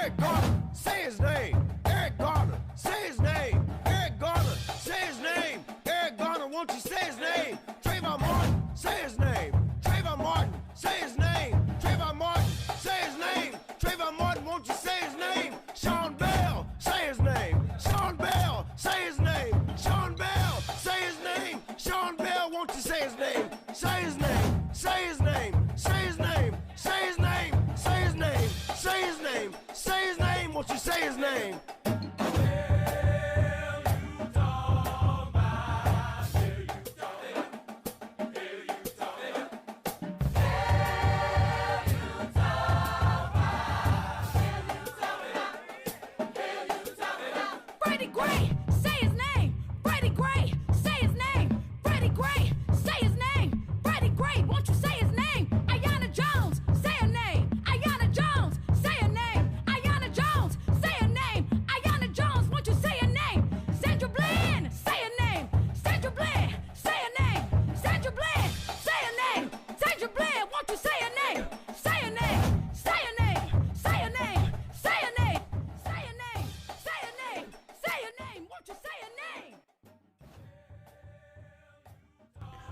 Eric Garner, say his name. Eric Garner, say his name. Eric Garner, say his name. Eric Garner, won't you say his name? Trayvon Martin, say his name. Trayvon Martin, say his name. Trayvon Martin, say his name. Trayvon Martin, won't you say his name? Sean Bell, say his name. Sean Bell, say his name. Sean Bell, say his name. Sean Bell, won't you say his name? Say his name. Say his name. Say his name. Say his name. Say his name. Say his name. Say his name. Won't you say his name?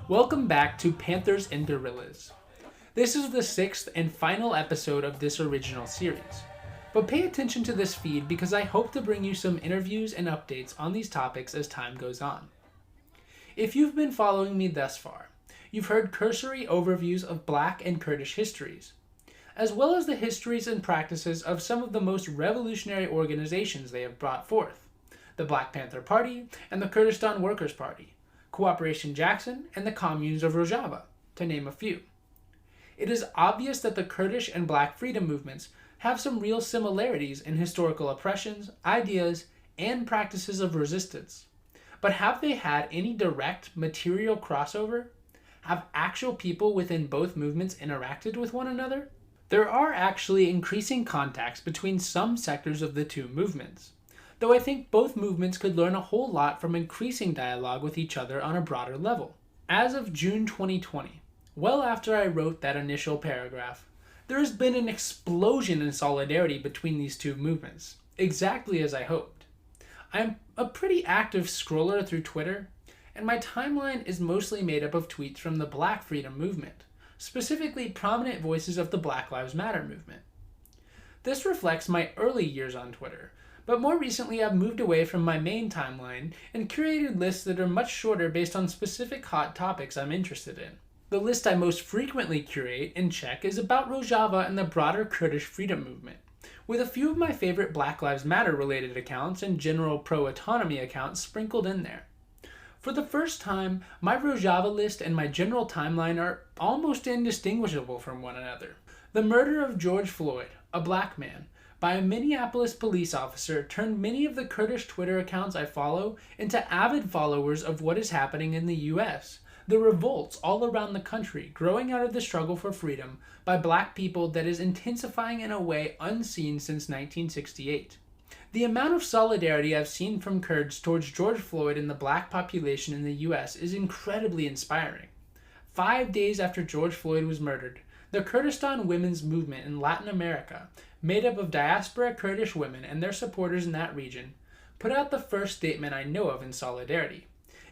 Welcome back to Panthers and Guerrillas. This is the 6th and final episode of this original series, but pay attention to this feed because I hope to bring you some interviews and updates on these topics as time goes on. If you've been following me thus far, you've heard cursory overviews of Black and Kurdish histories, as well as the histories and practices of some of the most revolutionary organizations they have brought forth, the Black Panther Party and the Kurdistan Workers' Party, Cooperation Jackson, and the communes of Rojava, to name a few. It is obvious that the Kurdish and Black freedom movements have some real similarities in historical oppressions, ideas, and practices of resistance. But have they had any direct material crossover? Have actual people within both movements interacted with one another? There are actually increasing contacts between some sectors of the two movements, though I think both movements could learn a whole lot from increasing dialogue with each other on a broader level. As of June 2020, well after I wrote that initial paragraph, there has been an explosion in solidarity between these two movements, exactly as I hoped. I'm a pretty active scroller through Twitter, and my timeline is mostly made up of tweets from the Black Freedom Movement, specifically prominent voices of the Black Lives Matter movement. This reflects my early years on Twitter, but more recently I've moved away from my main timeline and curated lists that are much shorter based on specific hot topics I'm interested in. The list I most frequently curate and check is about Rojava and the broader Kurdish Freedom Movement, with a few of my favorite Black Lives Matter related accounts and general pro-autonomy accounts sprinkled in there. For the first time, my Rojava list and my general timeline are almost indistinguishable from one another. The murder of George Floyd, a black man, by a Minneapolis police officer turned many of the Kurdish Twitter accounts I follow into avid followers of what is happening in the US, the revolts all around the country growing out of the struggle for freedom by black people that is intensifying in a way unseen since 1968. The amount of solidarity I've seen from Kurds towards George Floyd and the black population in the US is incredibly inspiring. 5 days after George Floyd was murdered, the Kurdistan women's movement in Latin America, made up of diaspora Kurdish women and their supporters in that region, put out the first statement I know of in solidarity,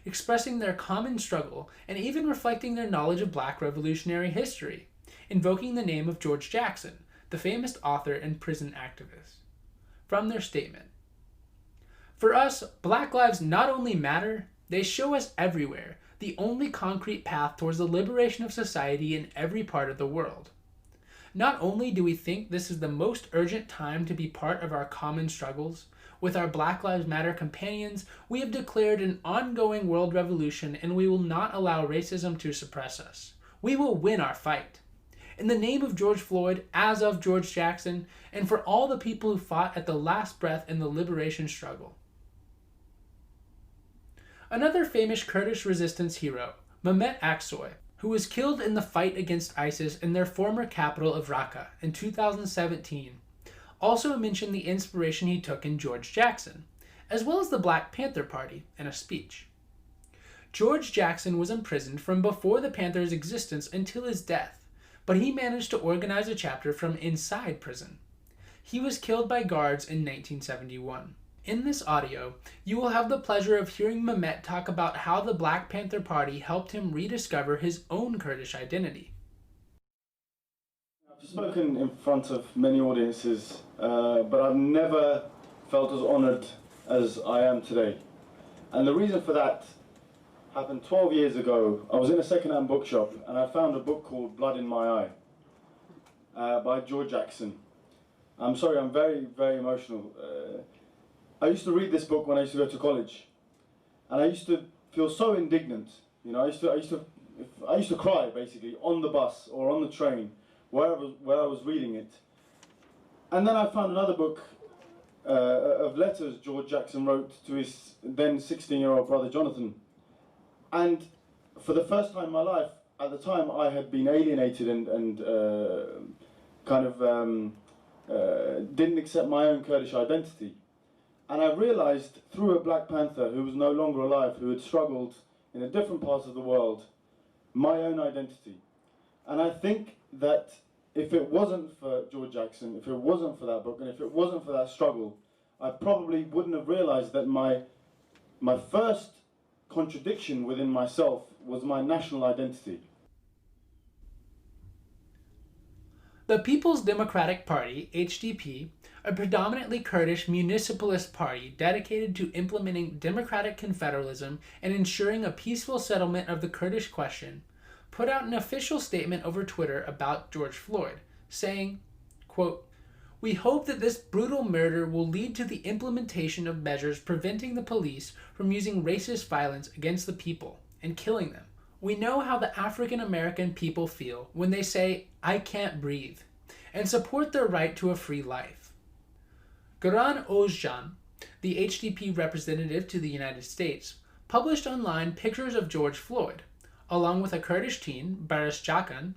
expressing their common struggle and even reflecting their knowledge of black revolutionary history, invoking the name of George Jackson, the famous author and prison activist. From their statement: "For us, Black lives not only matter, they show us everywhere the only concrete path towards the liberation of society in every part of the world. Not only do we think this is the most urgent time to be part of our common struggles, with our Black Lives Matter companions, we have declared an ongoing world revolution and we will not allow racism to suppress us. We will win our fight. In the name of George Floyd, as of George Jackson, and for all the people who fought at the last breath in the liberation struggle." Another famous Kurdish resistance hero, Mehmet Aksoy, who was killed in the fight against ISIS in their former capital of Raqqa in 2017, also mentioned the inspiration he took in George Jackson, as well as the Black Panther Party, in a speech. George Jackson was imprisoned from before the Panthers' existence until his death, but he managed to organize a chapter from inside prison. He was killed by guards in 1971. In this audio, you will have the pleasure of hearing Mehmet talk about how the Black Panther Party helped him rediscover his own Kurdish identity. I've spoken in front of many audiences, but I've never felt as honoured as I am today. And the reason for that happened 12 years ago. I was in a second-hand bookshop and I found a book called Blood in My Eye by George Jackson. I'm sorry, I'm very, very emotional. I used to read this book when I used to go to college, and I used to feel so indignant. You know, I used to cry basically on the bus or on the train, where I was reading it. And then I found another book of letters George Jackson wrote to his then 16-year-old brother Jonathan. And for the first time in my life, at the time I had been alienated and didn't accept my own Kurdish identity. And I realized through a Black Panther who was no longer alive, who had struggled in a different part of the world, my own identity. And I think that if it wasn't for George Jackson, if it wasn't for that book, and if it wasn't for that struggle, I probably wouldn't have realized that my first contradiction within myself was my national identity. The People's Democratic Party, HDP, a predominantly Kurdish municipalist party dedicated to implementing democratic confederalism and ensuring a peaceful settlement of the Kurdish question, put out an official statement over Twitter about George Floyd, saying, quote, "We hope that this brutal murder will lead to the implementation of measures preventing the police from using racist violence against the people and killing them. We know how the African American people feel when they say, 'I can't breathe,' and support their right to a free life." Göran Özcan, the HDP representative to the United States, published online pictures of George Floyd, along with a Kurdish teen, Barış Jakan,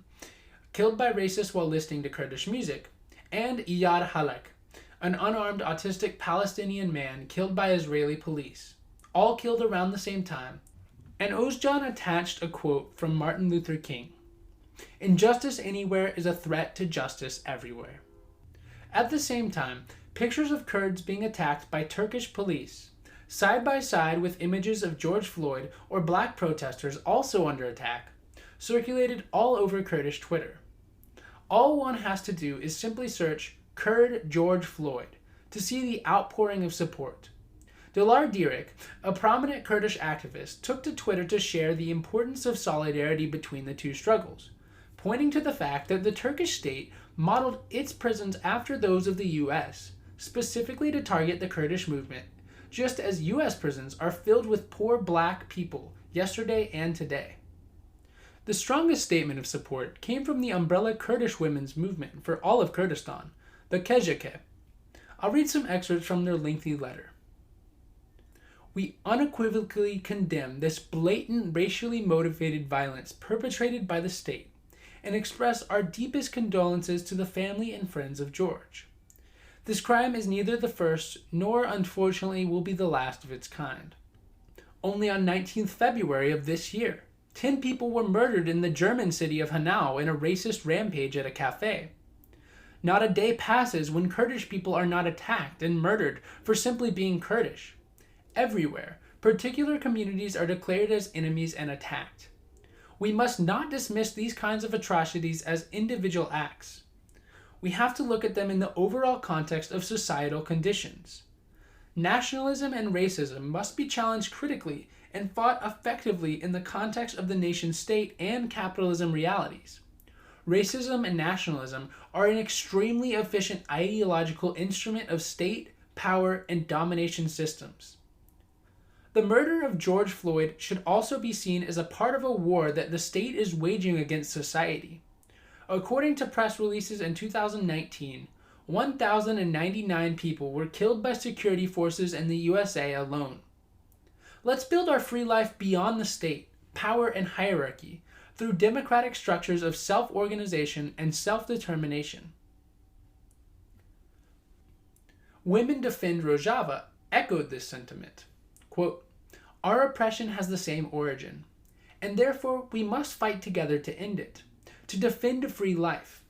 killed by racists while listening to Kurdish music, and Iyad Halek, an unarmed autistic Palestinian man killed by Israeli police, all killed around the same time. And Özcan attached a quote from Martin Luther King: "Injustice anywhere is a threat to justice everywhere." At the same time, pictures of Kurds being attacked by Turkish police, side by side with images of George Floyd or black protesters also under attack, circulated all over Kurdish Twitter. All one has to do is simply search Kurd George Floyd to see the outpouring of support. Dilar Dirik, a prominent Kurdish activist, took to Twitter to share the importance of solidarity between the two struggles, pointing to the fact that the Turkish state modeled its prisons after those of the US, specifically to target the Kurdish movement, just as US prisons are filled with poor black people yesterday and today. The strongest statement of support came from the umbrella Kurdish women's movement for all of Kurdistan, the KCK. I'll read some excerpts from their lengthy letter. "We unequivocally condemn this blatant racially motivated violence perpetrated by the state and express our deepest condolences to the family and friends of George. This crime is neither the first nor, unfortunately, will be the last of its kind. Only on 19th February of this year, 10 people were murdered in the German city of Hanau in a racist rampage at a cafe. Not a day passes when Kurdish people are not attacked and murdered for simply being Kurdish. Everywhere, particular communities are declared as enemies and attacked. We must not dismiss these kinds of atrocities as individual acts. We have to look at them in the overall context of societal conditions. Nationalism and racism must be challenged critically and fought effectively in the context of the nation state and capitalism realities. Racism and nationalism are an extremely efficient ideological instrument of state, power, and domination systems. The murder of George Floyd should also be seen as a part of a war that the state is waging against society. According to press releases in 2019, 1,099 people were killed by security forces in the USA alone. Let's build our free life beyond the state, power, and hierarchy through democratic structures of self-organization and self-determination." Women Defend Rojava echoed this sentiment. Quote, "Our oppression has the same origin, and therefore we must fight together to end it, to defend a free life.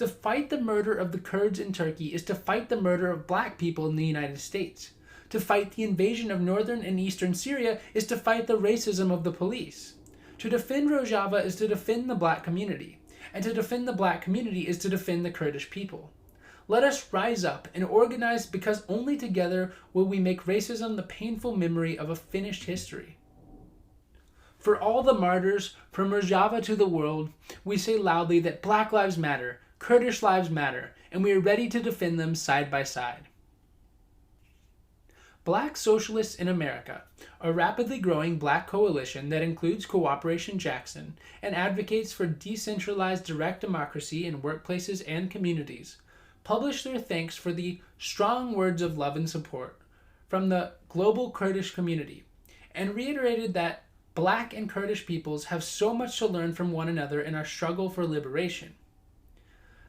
To fight the murder of the Kurds in Turkey is to fight the murder of black people in the United States. To fight the invasion of northern and eastern Syria is to fight the racism of the police. To defend Rojava is to defend the black community. And to defend the black community is to defend the Kurdish people. Let us rise up and organize, because only together will we make racism the painful memory of a finished history. For all the martyrs, from Rojava to the world, we say loudly that Black lives matter, Kurdish lives matter, and we are ready to defend them side by side. Black Socialists in America, a rapidly growing black coalition that includes Cooperation Jackson and advocates for decentralized direct democracy in workplaces and communities, published their thanks for the strong words of love and support from the global Kurdish community, and reiterated that Black and Kurdish peoples have so much to learn from one another in our struggle for liberation.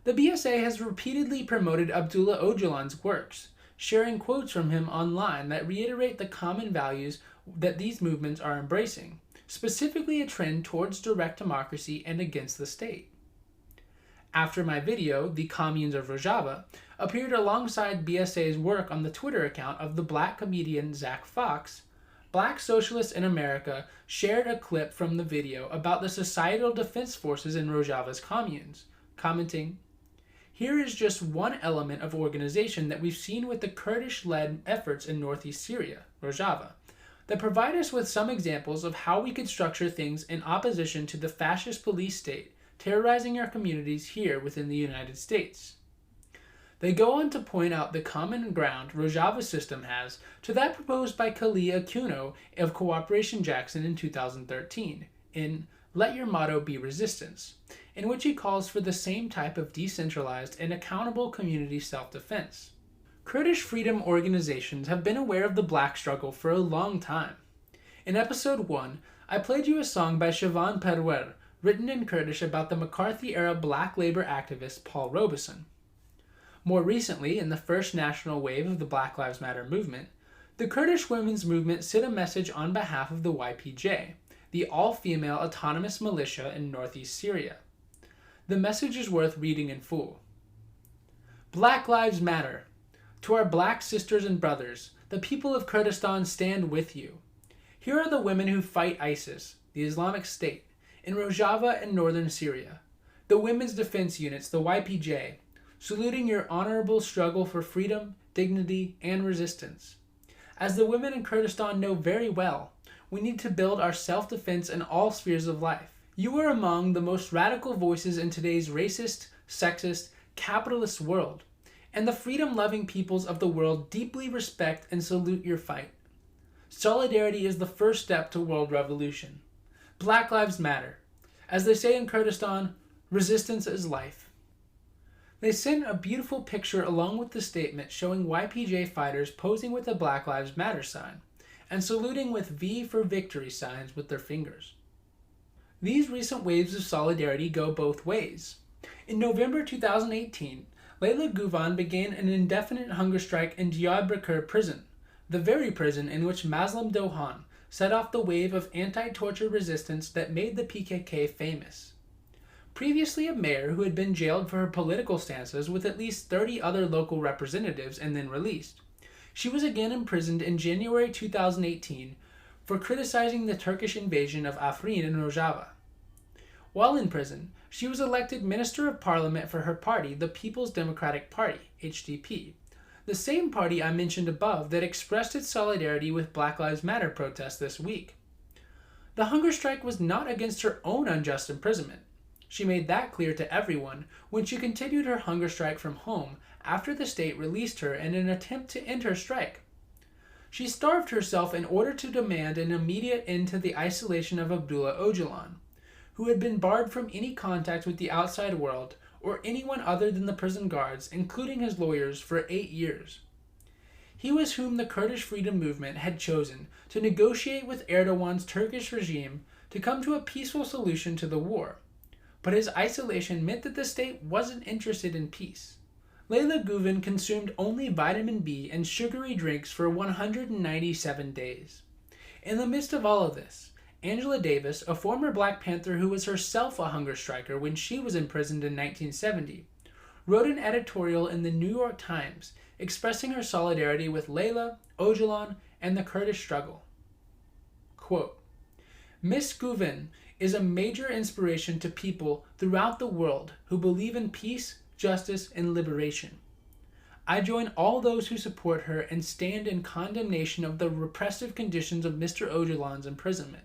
The BSA has repeatedly promoted Abdullah Öcalan's works, sharing quotes from him online that reiterate the common values that these movements are embracing, specifically a trend towards direct democracy and against the state. After my video, The Communes of Rojava, appeared alongside BSA's work on the Twitter account of the black comedian Zach Fox, Black Socialists in America shared a clip from the video about the Societal Defense Forces in Rojava's communes, commenting, "Here is just one element of organization that we've seen with the Kurdish-led efforts in northeast Syria, Rojava, that provide us with some examples of how we could structure things in opposition to the fascist police state terrorizing our communities here within the United States." They go on to point out the common ground Rojava's system has to that proposed by Kalia Kuno of Cooperation Jackson in 2013 in Let Your Motto Be Resistance, in which he calls for the same type of decentralized and accountable community self-defense. Kurdish freedom organizations have been aware of the black struggle for a long time. In episode 1, I played you a song by Ciwan Perwer, written in Kurdish about the McCarthy-era black labor activist Paul Robeson. More recently, in the first national wave of the Black Lives Matter movement, the Kurdish women's movement sent a message on behalf of the YPJ, the all-female autonomous militia in northeast Syria. The message is worth reading in full. Black Lives Matter. To our black sisters and brothers, the people of Kurdistan stand with you. Here are the women who fight ISIS, the Islamic State, in Rojava and northern Syria. The Women's Defense Units, the YPJ, saluting your honorable struggle for freedom, dignity, and resistance. As the women in Kurdistan know very well, we need to build our self-defense in all spheres of life. You are among the most radical voices in today's racist, sexist, capitalist world, and the freedom-loving peoples of the world deeply respect and salute your fight. Solidarity is the first step to world revolution. Black Lives Matter. As they say in Kurdistan, resistance is life. They sent a beautiful picture along with the statement showing YPJ fighters posing with a Black Lives Matter sign and saluting with V for victory signs with their fingers. These recent waves of solidarity go both ways. In November 2018, Leyla Guvan began an indefinite hunger strike in Diyarbakir prison, the very prison in which Mazlum Dohan set off the wave of anti-torture resistance that made the PKK famous. Previously a mayor who had been jailed for her political stances with at least 30 other local representatives and then released, she was again imprisoned in January 2018 for criticizing the Turkish invasion of Afrin in Rojava. While in prison, she was elected Minister of Parliament for her party, the People's Democratic Party, HDP, the same party I mentioned above that expressed its solidarity with Black Lives Matter protests this week. The hunger strike was not against her own unjust imprisonment. She made that clear to everyone when she continued her hunger strike from home after the state released her in an attempt to end her strike. She starved herself in order to demand an immediate end to the isolation of Abdullah Öcalan, who had been barred from any contact with the outside world or anyone other than the prison guards, including his lawyers, for 8 years. He was whom the Kurdish Freedom Movement had chosen to negotiate with Erdogan's Turkish regime to come to a peaceful solution to the war. But his isolation meant that the state wasn't interested in peace. Leyla Guven consumed only vitamin B and sugary drinks for 197 days. In the midst of all of this, Angela Davis, a former Black Panther who was herself a hunger striker when she was imprisoned in 1970, wrote an editorial in the New York Times expressing her solidarity with Leyla, Öcalan, and the Kurdish struggle. Quote, Miss Güven is a major inspiration to people throughout the world who believe in peace, justice, and liberation. I join all those who support her and stand in condemnation of the repressive conditions of Mr. Öcalan's imprisonment.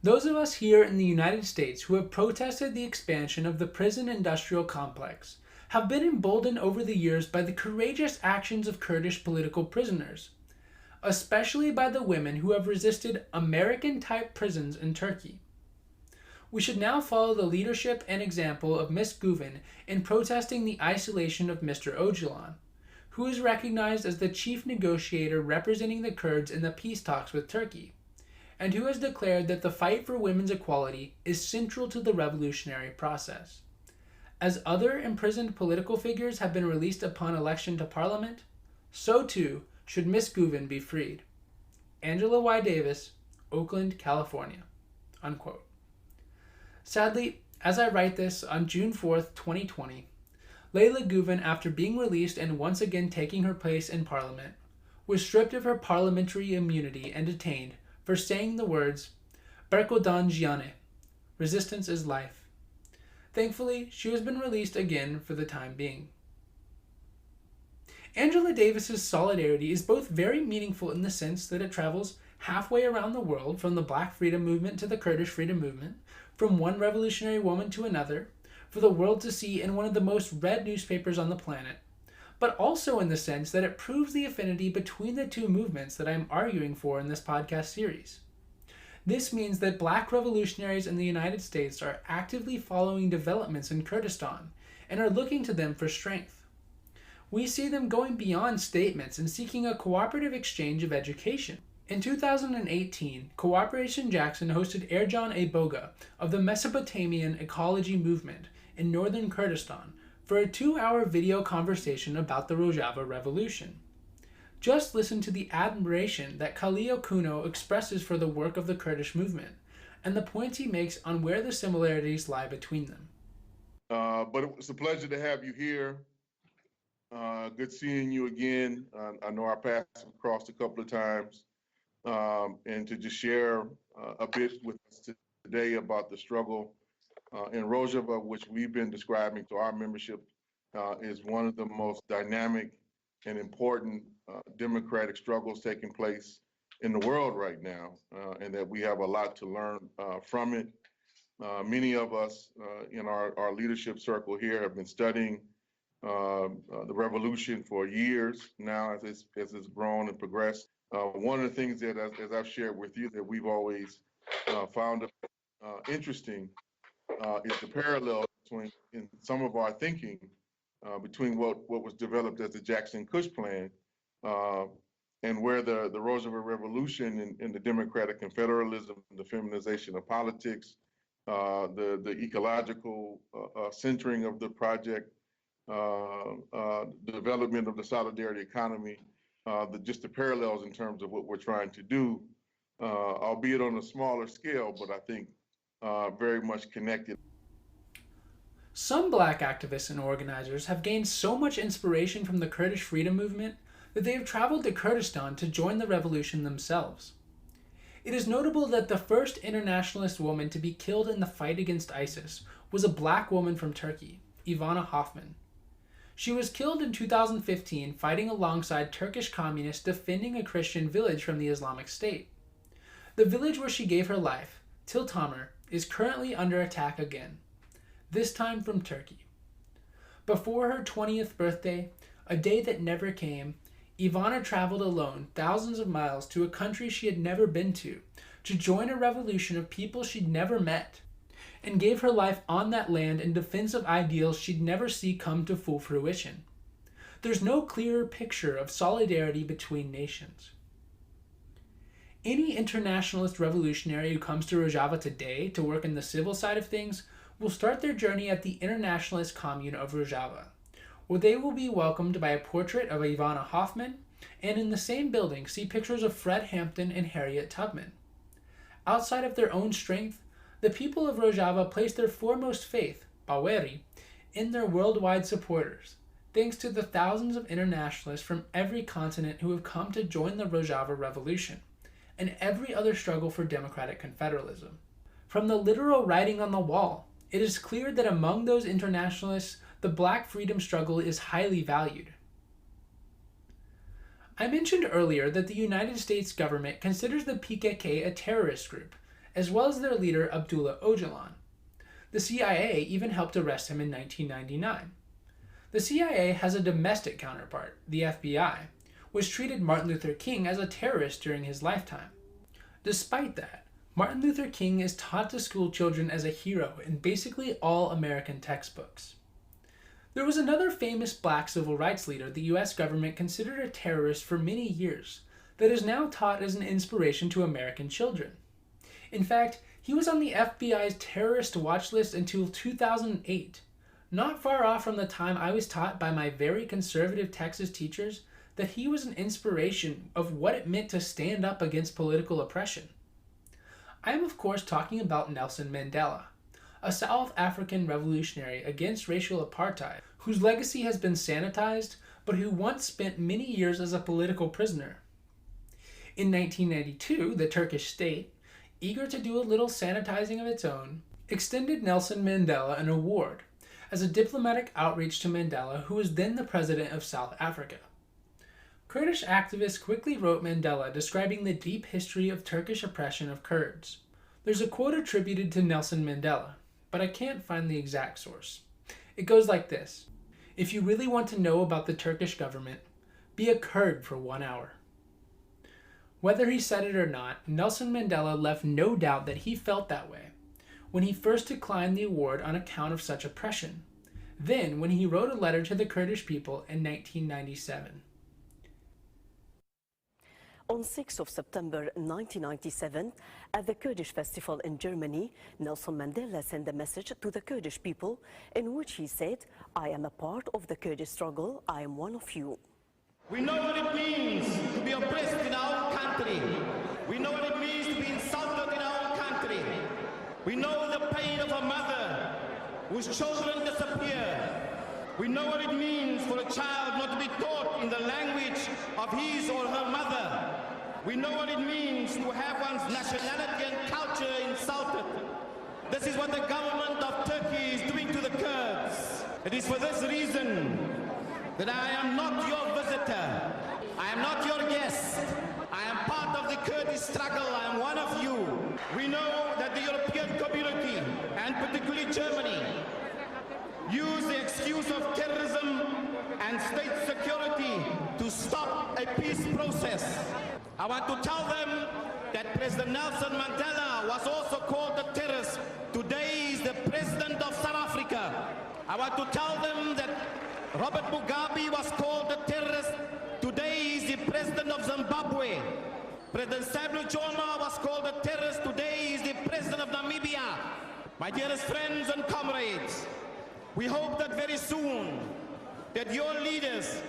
Those of us here in the United States who have protested the expansion of the prison industrial complex have been emboldened over the years by the courageous actions of Kurdish political prisoners, especially by the women who have resisted American-type prisons in Turkey. We should now follow the leadership and example of Ms. Güven in protesting the isolation of Mr. Öcalan, who is recognized as the chief negotiator representing the Kurds in the peace talks with Turkey, and who has declared that the fight for women's equality is central to the revolutionary process. As other imprisoned political figures have been released upon election to parliament, so too should Ms. Güven be freed. Angela Y. Davis, Oakland, California. Unquote. Sadly, as I write this on June 4th, 2020, Leyla Güven, after being released and once again taking her place in Parliament, was stripped of her parliamentary immunity and detained for saying the words, Berkodan Jiane, resistance is life. Thankfully, she has been released again for the time being. Angela Davis's solidarity is both very meaningful in the sense that it travels halfway around the world, from the Black Freedom Movement to the Kurdish Freedom Movement, from one revolutionary woman to another, for the world to see in one of the most read newspapers on the planet, but also in the sense that it proves the affinity between the two movements that I am arguing for in this podcast series. This means that Black revolutionaries in the United States are actively following developments in Kurdistan and are looking to them for strength. We see them going beyond statements and seeking a cooperative exchange of education. In 2018, Cooperation Jackson hosted Ercan Eboga of the Mesopotamian Ecology Movement in northern Kurdistan for a 2-hour video conversation about the Rojava Revolution. Just listen to the admiration that Khalil Kuno expresses for the work of the Kurdish movement and the points he makes on where the similarities lie between them. But it was a pleasure to have you here. Good seeing you again. I know our paths have crossed a couple of times. And to just share a bit with us today about the struggle in Rojava, which we've been describing to our membership, is one of the most dynamic and important democratic struggles taking place in the world right now, and that we have a lot to learn from it. Many of us in our leadership circle here have been studying the revolution for years now as it's grown and progressed. One of the things that, as I've shared with you, that we've always found interesting is the parallel between, in some of our thinking, between what was developed as the Jackson-Kush plan and where the Rojava Revolution and the democratic confederalism, the feminization of politics, the ecological centering of the project, the development of the solidarity economy, just the parallels in terms of what we're trying to do, albeit on a smaller scale, but I think very much connected. Some Black activists and organizers have gained so much inspiration from the Kurdish Freedom Movement that they have traveled to Kurdistan to join the revolution themselves. It is notable that the first internationalist woman to be killed in the fight against ISIS was a Black woman from Turkey, Ivana Hoffman. She was killed in 2015 fighting alongside Turkish communists defending a Christian village from the Islamic State. The village where she gave her life, Tiltamur, is currently under attack again, this time from Turkey. Before her 20th birthday, a day that never came, Ivana traveled alone thousands of miles to a country she had never been to join a revolution of people she'd never met, and gave her life on that land in defense of ideals she'd never see come to full fruition. There's no clearer picture of solidarity between nations. Any internationalist revolutionary who comes to Rojava today to work in the civil side of things will start their journey at the Internationalist Commune of Rojava, where they will be welcomed by a portrait of Ivana Hoffman, and in the same building see pictures of Fred Hampton and Harriet Tubman. Outside of their own strength, the people of Rojava place their foremost faith, Baweri, in their worldwide supporters, thanks to the thousands of internationalists from every continent who have come to join the Rojava Revolution and every other struggle for democratic confederalism. From the literal writing on the wall, it is clear that among those internationalists, the Black freedom struggle is highly valued. I mentioned earlier that the United States government considers the PKK a terrorist group, as well as their leader Abdullah Öcalan. The CIA even helped arrest him in 1999. The CIA has a domestic counterpart, the FBI, which treated Martin Luther King as a terrorist during his lifetime. Despite that, Martin Luther King is taught to school children as a hero in basically all American textbooks. There was another famous Black civil rights leader the US government considered a terrorist for many years that is now taught as an inspiration to American children. In fact, he was on the FBI's terrorist watch list until 2008, not far off from the time I was taught by my very conservative Texas teachers that he was an inspiration of what it meant to stand up against political oppression. I am of course talking about Nelson Mandela, a South African revolutionary against racial apartheid whose legacy has been sanitized but who once spent many years as a political prisoner. In 1992, the Turkish state, eager to do a little sanitizing of its own, extended Nelson Mandela an award as a diplomatic outreach to Mandela, who was then the president of South Africa. Kurdish activists quickly wrote Mandela describing the deep history of Turkish oppression of Kurds. There's a quote attributed to Nelson Mandela, but I can't find the exact source. It goes like this: "If you really want to know about the Turkish government, be a Kurd for 1 hour." Whether he said it or not, Nelson Mandela left no doubt that he felt that way when he first declined the award on account of such oppression, then when he wrote a letter to the Kurdish people in 1997. On 6th of September 1997, at the Kurdish festival in Germany, Nelson Mandela sent a message to the Kurdish people in which he said, "I am a part of the Kurdish struggle, I am one of you." We know what it means to be oppressed in our own country. We know what it means to be insulted in our own country. We know the pain of a mother whose children disappear. We know what it means for a child not to be taught in the language of his or her mother. We know what it means to have one's nationality and culture insulted. This is what the government of Turkey is doing to the Kurds. It is for this reason that I am not your visitor. I am not your guest. I am part of the Kurdish struggle. I am one of you. We know that the European community, and particularly Germany, use the excuse of terrorism and state security to stop a peace process. I want to tell them that President Nelson Mandela was also called a terrorist. Today he is the president of South Africa. I want to tell them that Robert Mugabe was called a terrorist. Today he is the president of Zimbabwe. President Samuel Joma was called a terrorist. Today he is the president of Namibia. My dearest friends and comrades, we hope that very soon that your leaders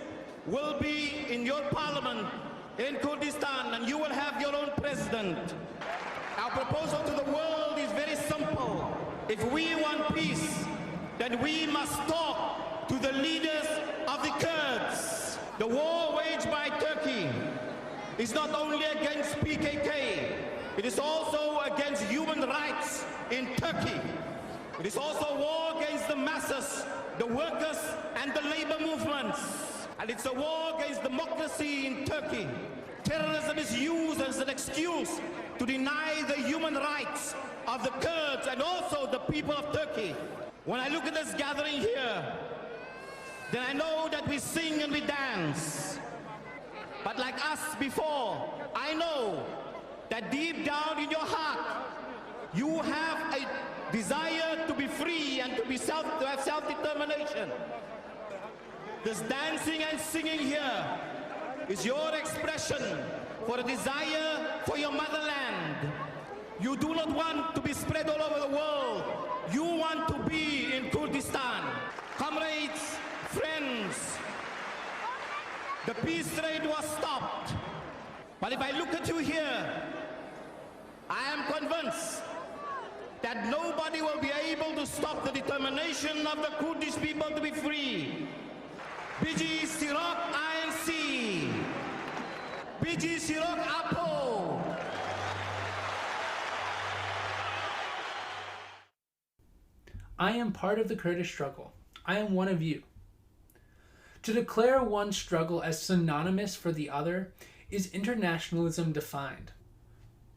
will be in your parliament in Kurdistan and you will have your own president. Our proposal to the world is very simple. If we want peace, then we must talk to the leaders of the Kurds. The war waged by Turkey is not only against PKK, it is also against human rights in Turkey. It is also a war against the masses, the workers and the labor movements. And it's a war against democracy in Turkey. Terrorism is used as an excuse to deny the human rights of the Kurds and also the people of Turkey. When I look at this gathering here, then I know that we sing and we dance. But like us before, I know that deep down in your heart, you have a desire to be free and to have self-determination. This dancing and singing here is your expression for a desire for your motherland. You do not want to be spread all over the world. You want to be in Kurdistan. Comrades, friends, the peace trade was stopped. But if I look at you here, I am convinced that nobody will be able to stop the determination of the Kurdish people to be free. Biji Sirok INC. Biji Sirok Apo. I am part of the Kurdish struggle. I am one of you. To declare one struggle as synonymous for the other is internationalism defined.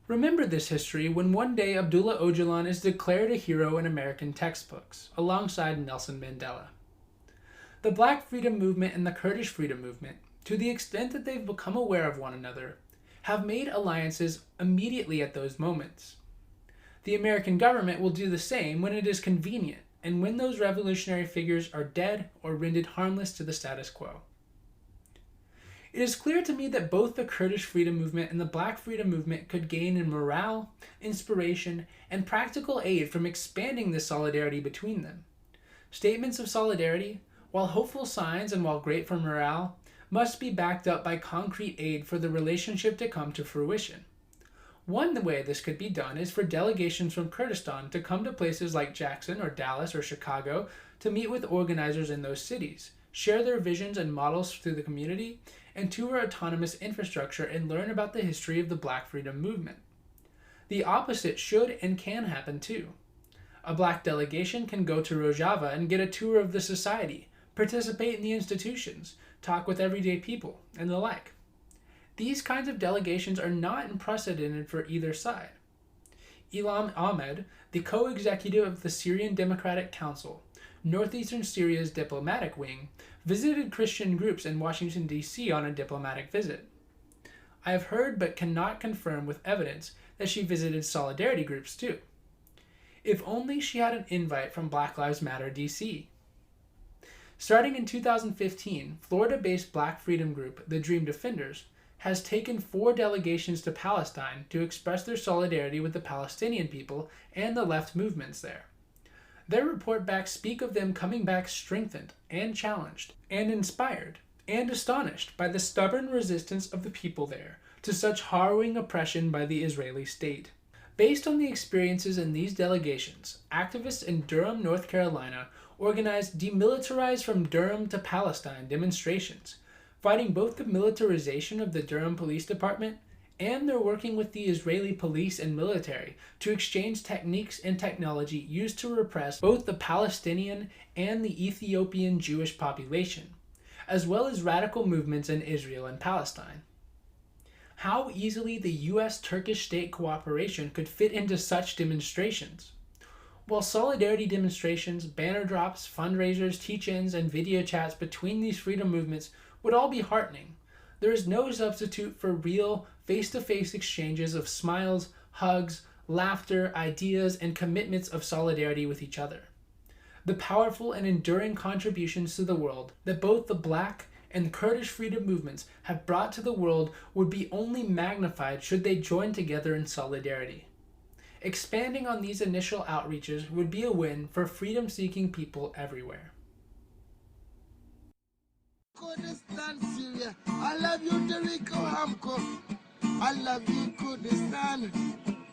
Remember this history when one day Abdullah Öcalan is declared a hero in American textbooks, alongside Nelson Mandela. The Black Freedom Movement and the Kurdish Freedom Movement, to the extent that they've become aware of one another, have made alliances immediately at those moments. The American government will do the same when it is convenient, and when those revolutionary figures are dead or rendered harmless to the status quo. It is clear to me that both the Kurdish Freedom Movement and the Black Freedom Movement could gain in morale, inspiration, and practical aid from expanding this solidarity between them. Statements of solidarity, while hopeful signs and while great for morale, must be backed up by concrete aid for the relationship to come to fruition. One way this could be done is for delegations from Kurdistan to come to places like Jackson or Dallas or Chicago to meet with organizers in those cities, share their visions and models through the community, and tour autonomous infrastructure and learn about the history of the Black Freedom Movement. The opposite should and can happen too. A Black delegation can go to Rojava and get a tour of the society, participate in the institutions, talk with everyday people, and the like. These kinds of delegations are not unprecedented for either side. Ilham Ahmed, the co-executive of the Syrian Democratic Council, northeastern Syria's diplomatic wing, visited Christian groups in Washington, D.C. on a diplomatic visit. I have heard but cannot confirm with evidence that she visited solidarity groups too. If only she had an invite from Black Lives Matter D.C. Starting in 2015, Florida-based Black freedom group, the Dream Defenders, has taken 4 delegations to Palestine to express their solidarity with the Palestinian people and the left movements there. Their report backs speak of them coming back strengthened and challenged and inspired and astonished by the stubborn resistance of the people there to such harrowing oppression by the Israeli state. Based on the experiences in these delegations, activists in Durham, North Carolina organized Demilitarized from Durham to Palestine demonstrations, fighting both the militarization of the Durham Police Department and they're working with the Israeli police and military to exchange techniques and technology used to repress both the Palestinian and the Ethiopian Jewish population, as well as radical movements in Israel and Palestine. How easily the U.S.-Turkish state cooperation could fit into such demonstrations. While solidarity demonstrations, banner drops, fundraisers, teach-ins, and video chats between these freedom movements would all be heartening, there is no substitute for real, face-to-face exchanges of smiles, hugs, laughter, ideas, and commitments of solidarity with each other. The powerful and enduring contributions to the world that both the Black and the Kurdish freedom movements have brought to the world would be only magnified should they join together in solidarity. Expanding on these initial outreaches would be a win for freedom-seeking people everywhere. Kurdistan, Syria. I love you, Haco. I love you, Kurdistan.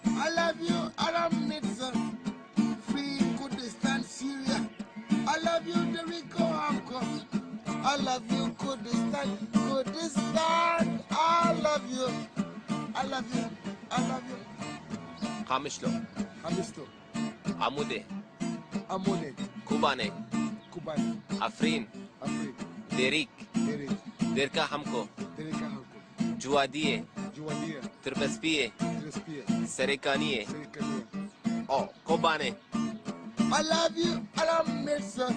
I love you, Aram Nitsa. Free Kurdistan, Syria. I love you, Haco. I love you, Kurdistan. Kurdistan, I love you. I love you. I love you. Kamishlo. Amude. Kubane. Afrin. Derik. Derka Hamko. Juadie. Terpespie. Serekanie. Oh, Kobane. I love you, Alam Mirza.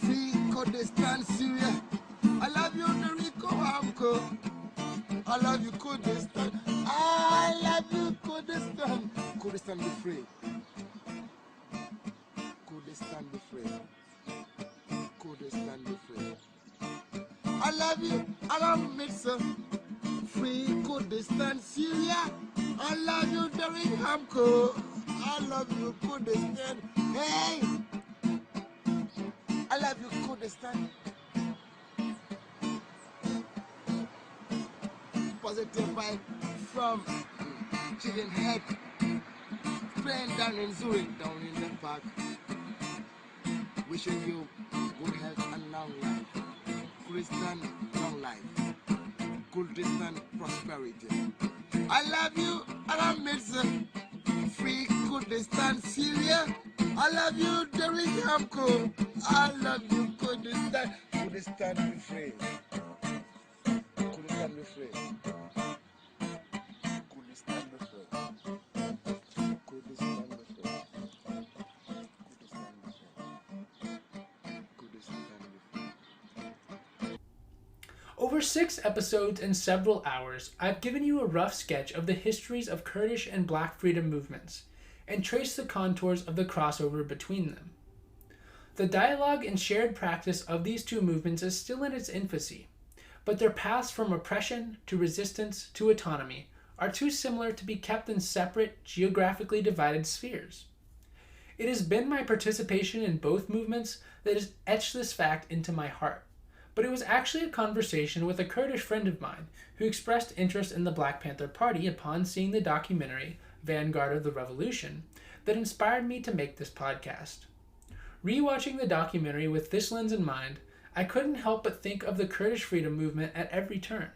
Free Kurdistan, Syria. I love you, Hamko. I love you, Kurdistan. I love you, Kurdistan. Kurdistan be free. Kurdistan be free. Kurdistan be free. I love you, Alam Mirza. Free Kurdistan, Syria. I love you, Hamko. I love you, Kurdistan. Hey! I love you, Kurdistan. Positive vibe from Chicken Head. friend down in Zurich, down in the park. Wishing you good health and long life. Kurdistan, long life. Kurdistan, prosperity. I love you, Arab Mirza. Free Kurdistan, Syria. I love you, Derek Haco. I love you, Kurdistan. Kurdistan, be free. Kurdistan, be free. Kurdistan, be free. Kurdistan, be free. Kurdistan, be free. Kurdistan, be free. Over 6 episodes and several hours, I've given you a rough sketch of the histories of Kurdish and Black freedom movements, and traced the contours of the crossover between them. The dialogue and shared practice of these two movements is still in its infancy, but their paths from oppression to resistance to autonomy are too similar to be kept in separate, geographically divided spheres. It has been my participation in both movements that has etched this fact into my heart. But it was actually a conversation with a Kurdish friend of mine who expressed interest in the Black Panther Party upon seeing the documentary Vanguard of the Revolution that inspired me to make this podcast. Rewatching the documentary with this lens in mind, I couldn't help but think of the Kurdish Freedom Movement at every turn.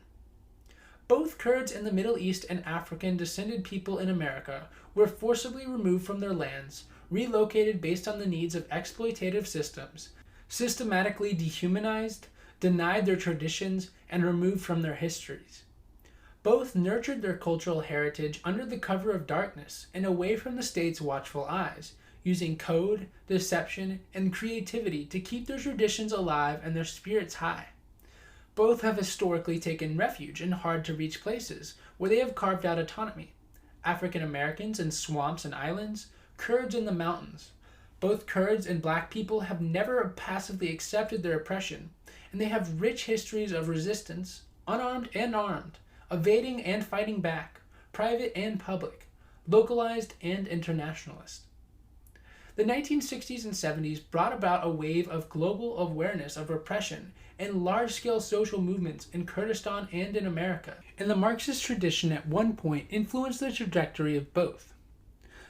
Both Kurds in the Middle East and African descended people in America were forcibly removed from their lands, relocated based on the needs of exploitative systems, systematically dehumanized, denied their traditions, and removed from their histories. Both nurtured their cultural heritage under the cover of darkness and away from the state's watchful eyes, using code, deception, and creativity to keep their traditions alive and their spirits high. Both have historically taken refuge in hard-to-reach places where they have carved out autonomy. African Americans in swamps and islands, Kurds in the mountains. Both Kurds and Black people have never passively accepted their oppression, and they have rich histories of resistance, unarmed and armed, evading and fighting back, private and public, localized and internationalist. The 1960s and 70s brought about a wave of global awareness of repression and large-scale social movements in Kurdistan and in America, and the Marxist tradition at one point influenced the trajectory of both.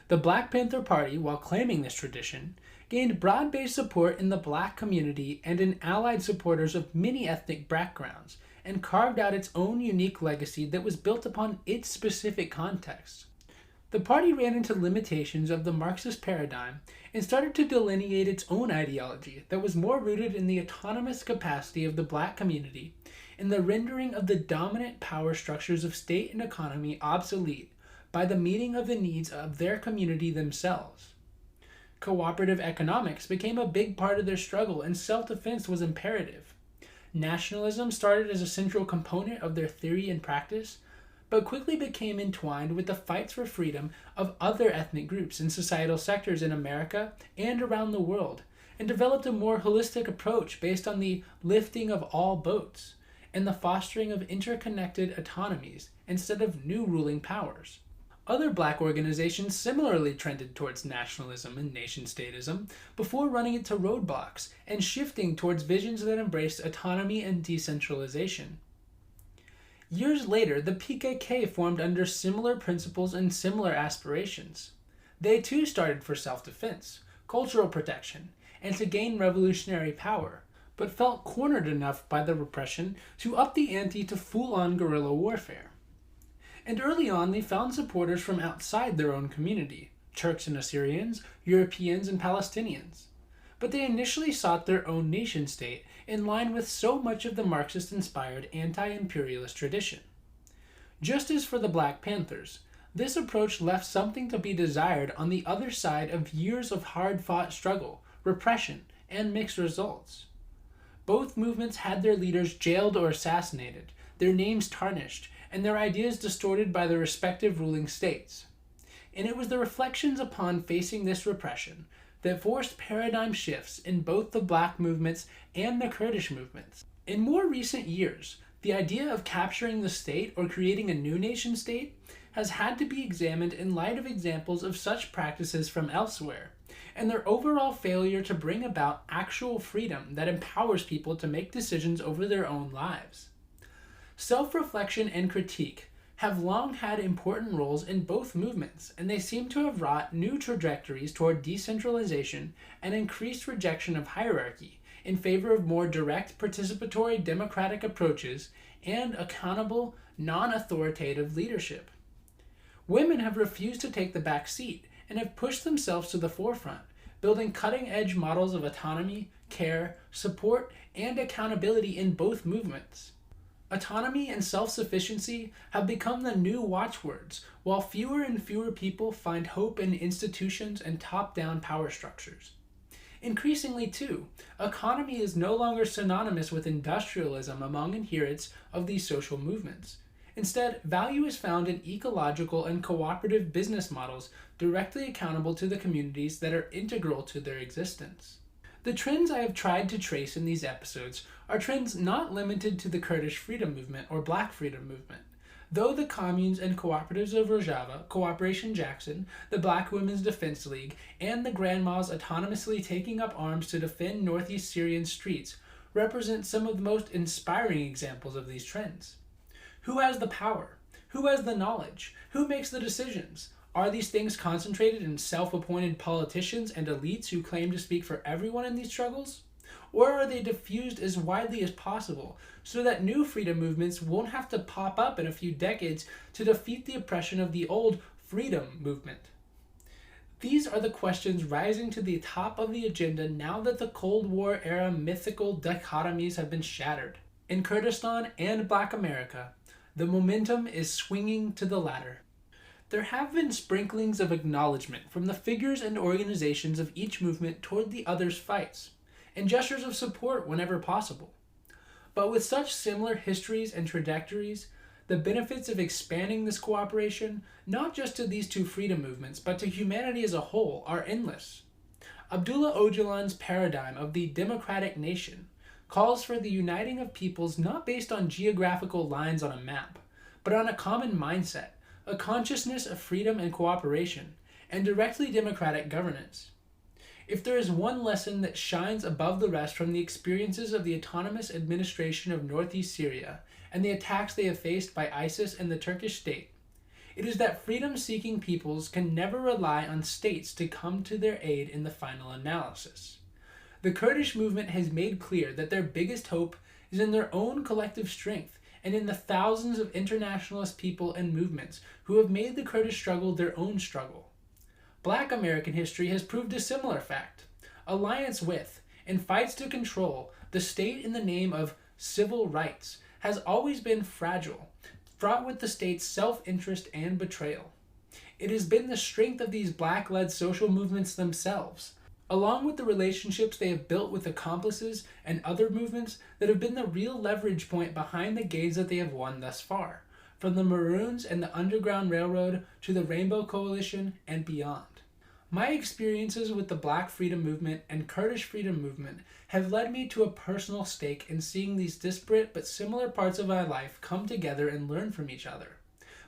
The Black Panther Party, while claiming this tradition, gained broad-based support in the Black community and in allied supporters of many ethnic backgrounds, and carved out its own unique legacy that was built upon its specific context. The party ran into limitations of the Marxist paradigm and started to delineate its own ideology that was more rooted in the autonomous capacity of the Black community and the rendering of the dominant power structures of state and economy obsolete by the meeting of the needs of their community themselves. Cooperative economics became a big part of their struggle, and self-defense was imperative. Nationalism started as a central component of their theory and practice, but quickly became entwined with the fights for freedom of other ethnic groups in societal sectors in America and around the world, and developed a more holistic approach based on the lifting of all boats and the fostering of interconnected autonomies instead of new ruling powers. Other Black organizations similarly trended towards nationalism and nation-statism before running into roadblocks and shifting towards visions that embraced autonomy and decentralization. Years later, the PKK formed under similar principles and similar aspirations. They too started for self-defense, cultural protection, and to gain revolutionary power, but felt cornered enough by the repression to up the ante to full-on guerrilla warfare. And early on, they found supporters from outside their own community, Turks and Assyrians, Europeans, and Palestinians. But they initially sought their own nation-state in line with so much of the Marxist-inspired anti-imperialist tradition. Just as for the Black Panthers, this approach left something to be desired on the other side of years of hard-fought struggle, repression, and mixed results. Both movements had their leaders jailed or assassinated, their names tarnished, and their ideas distorted by their respective ruling states. And it was the reflections upon facing this repression that forced paradigm shifts in both the Black movements and the Kurdish movements. In more recent years, the idea of capturing the state or creating a new nation state has had to be examined in light of examples of such practices from elsewhere, and their overall failure to bring about actual freedom that empowers people to make decisions over their own lives. Self-reflection and critique have long had important roles in both movements, and they seem to have wrought new trajectories toward decentralization and increased rejection of hierarchy in favor of more direct participatory democratic approaches and accountable, non-authoritative leadership. Women have refused to take the back seat and have pushed themselves to the forefront, building cutting-edge models of autonomy, care, support, and accountability in both movements. Autonomy and self-sufficiency have become the new watchwords, while fewer and fewer people find hope in institutions and top-down power structures. Increasingly, too, economy is no longer synonymous with industrialism among adherents of these social movements. Instead, value is found in ecological and cooperative business models directly accountable to the communities that are integral to their existence. The trends I have tried to trace in these episodes are trends not limited to the Kurdish Freedom Movement or Black Freedom Movement. Though the communes and cooperatives of Rojava, Cooperation Jackson, the Black Women's Defense League, and the grandmas autonomously taking up arms to defend northeast Syrian streets represent some of the most inspiring examples of these trends. Who has the power? Who has the knowledge? Who makes the decisions? Are these things concentrated in self-appointed politicians and elites who claim to speak for everyone in these struggles? Or are they diffused as widely as possible so that new freedom movements won't have to pop up in a few decades to defeat the oppression of the old freedom movement? These are the questions rising to the top of the agenda now that the Cold War era mythical dichotomies have been shattered. In Kurdistan and Black America, the momentum is swinging to the latter. There have been sprinklings of acknowledgement from the figures and organizations of each movement toward the other's fights, and gestures of support whenever possible. But with such similar histories and trajectories, the benefits of expanding this cooperation, not just to these two freedom movements, but to humanity as a whole, are endless. Abdullah Öcalan's paradigm of the democratic nation calls for the uniting of peoples not based on geographical lines on a map, but on a common mindset, a consciousness of freedom and cooperation, and directly democratic governance. If there is one lesson that shines above the rest from the experiences of the autonomous administration of northeast Syria and the attacks they have faced by ISIS and the Turkish state, it is that freedom-seeking peoples can never rely on states to come to their aid in the final analysis. The Kurdish movement has made clear that their biggest hope is in their own collective strength and in the thousands of internationalist people and movements who have made the Kurdish struggle their own struggle. Black American history has proved a similar fact. Alliance with, and fights to control, the state in the name of civil rights has always been fragile, fraught with the state's self-interest and betrayal. It has been the strength of these Black-led social movements themselves, along with the relationships they have built with accomplices and other movements, that have been the real leverage point behind the gains that they have won thus far, from the Maroons and the Underground Railroad to the Rainbow Coalition and beyond. My experiences with the Black Freedom Movement and Kurdish Freedom Movement have led me to a personal stake in seeing these disparate but similar parts of my life come together and learn from each other.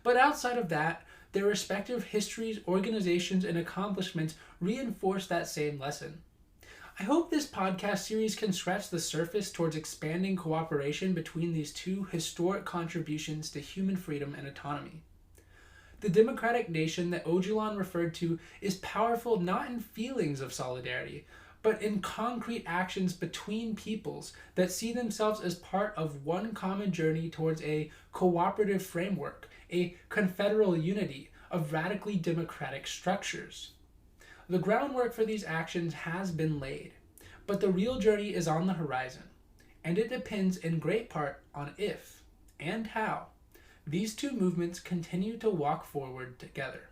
But outside of that, their respective histories, organizations, and accomplishments reinforce that same lesson. I hope this podcast series can scratch the surface towards expanding cooperation between these two historic contributions to human freedom and autonomy. The democratic nation that Öcalan referred to is powerful not in feelings of solidarity, but in concrete actions between peoples that see themselves as part of one common journey towards a cooperative framework, a confederal unity of radically democratic structures. The groundwork for these actions has been laid, but the real journey is on the horizon, and it depends in great part on if and how these two movements continue to walk forward together.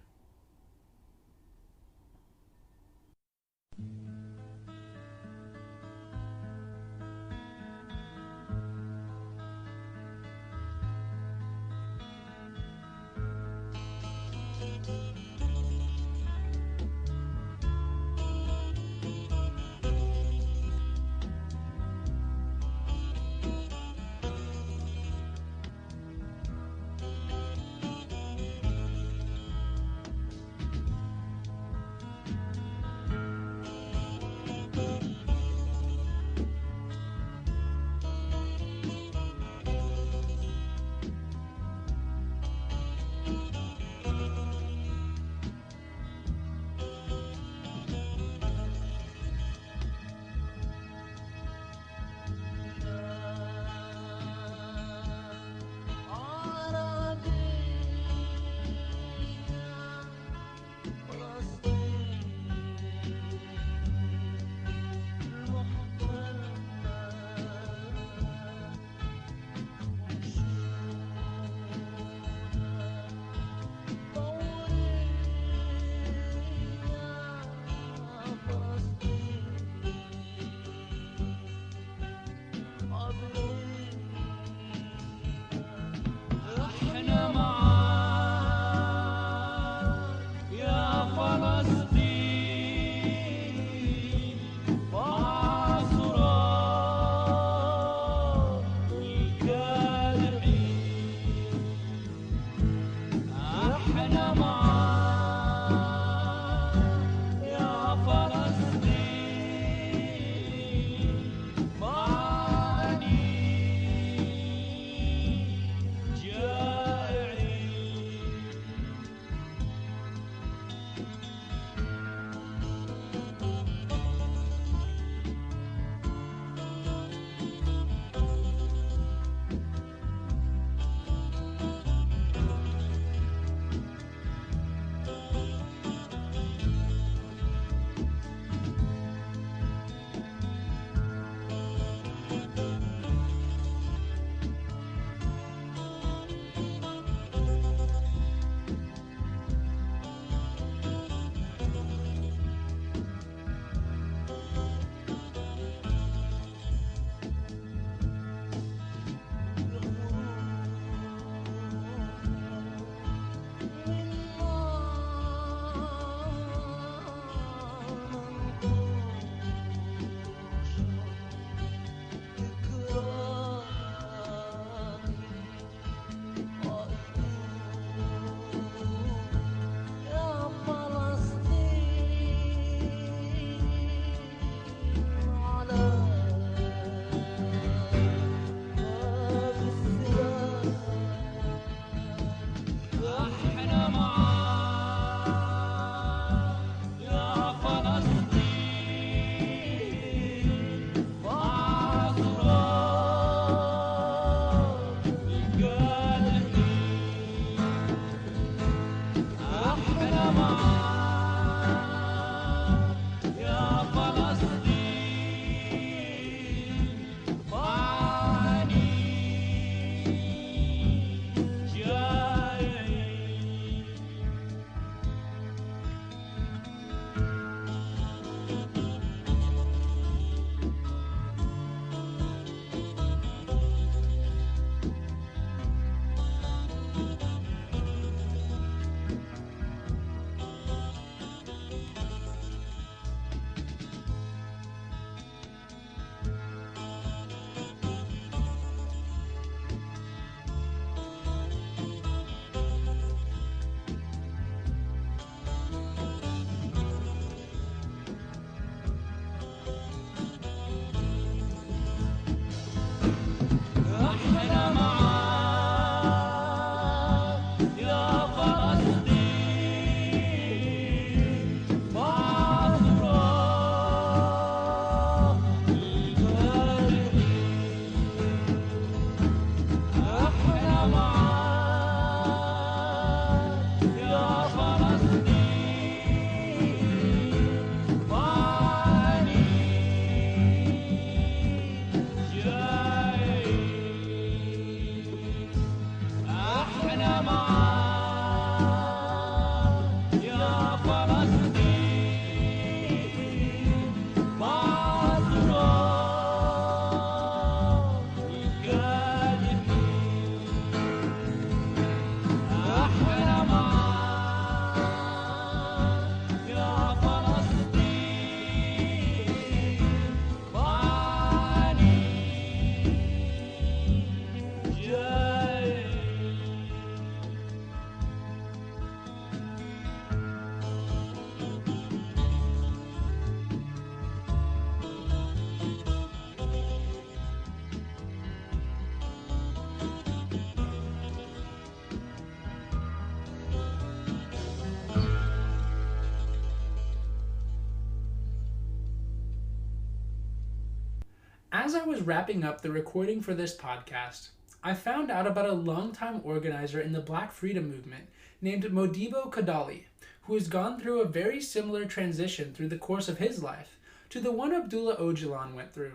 As I was wrapping up the recording for this podcast, I found out about a longtime organizer in the Black Freedom Movement named Modibo Kadali, who has gone through a very similar transition through the course of his life to the one Abdullah Öcalan went through.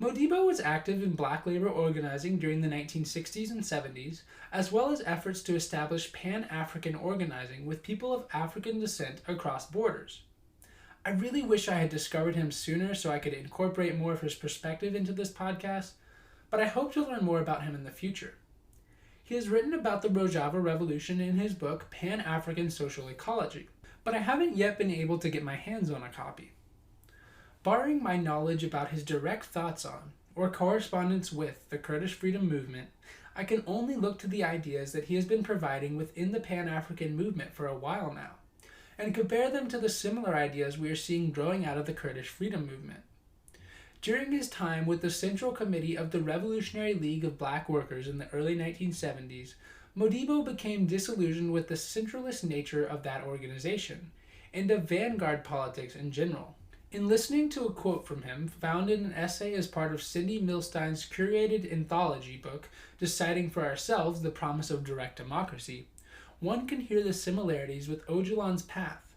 Modibo was active in black labor organizing during the 1960s and 70s, as well as efforts to establish Pan-African organizing with people of African descent across borders. I really wish I had discovered him sooner so I could incorporate more of his perspective into this podcast, but I hope to learn more about him in the future. He has written about the Rojava Revolution in his book Pan-African Social Ecology, but I haven't yet been able to get my hands on a copy. Barring my knowledge about his direct thoughts on, or correspondence with, the Kurdish Freedom Movement, I can only look to the ideas that he has been providing within the Pan-African movement for a while now, and compare them to the similar ideas we are seeing growing out of the Kurdish Freedom Movement. During his time with the Central Committee of the Revolutionary League of Black Workers in the early 1970s, Modibo became disillusioned with the centralist nature of that organization, and of vanguard politics in general. In listening to a quote from him, found in an essay as part of Cindy Milstein's curated anthology book, Deciding for Ourselves, The Promise of Direct Democracy, one can hear the similarities with Öcalan's path,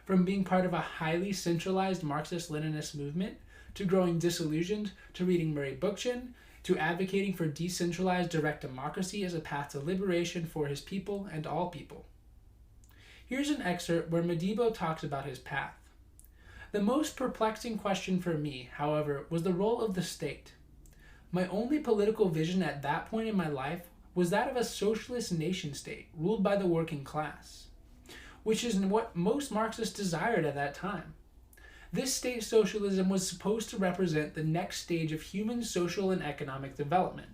from being part of a highly centralized Marxist-Leninist movement, to growing disillusioned, to reading Murray Bookchin, to advocating for decentralized direct democracy as a path to liberation for his people and all people. Here's an excerpt where Modibo talks about his path. The most perplexing question for me, however, was the role of the state. My only political vision at that point in my life was that of a socialist nation-state ruled by the working class, which is what most Marxists desired at that time. This state socialism was supposed to represent the next stage of human social and economic development.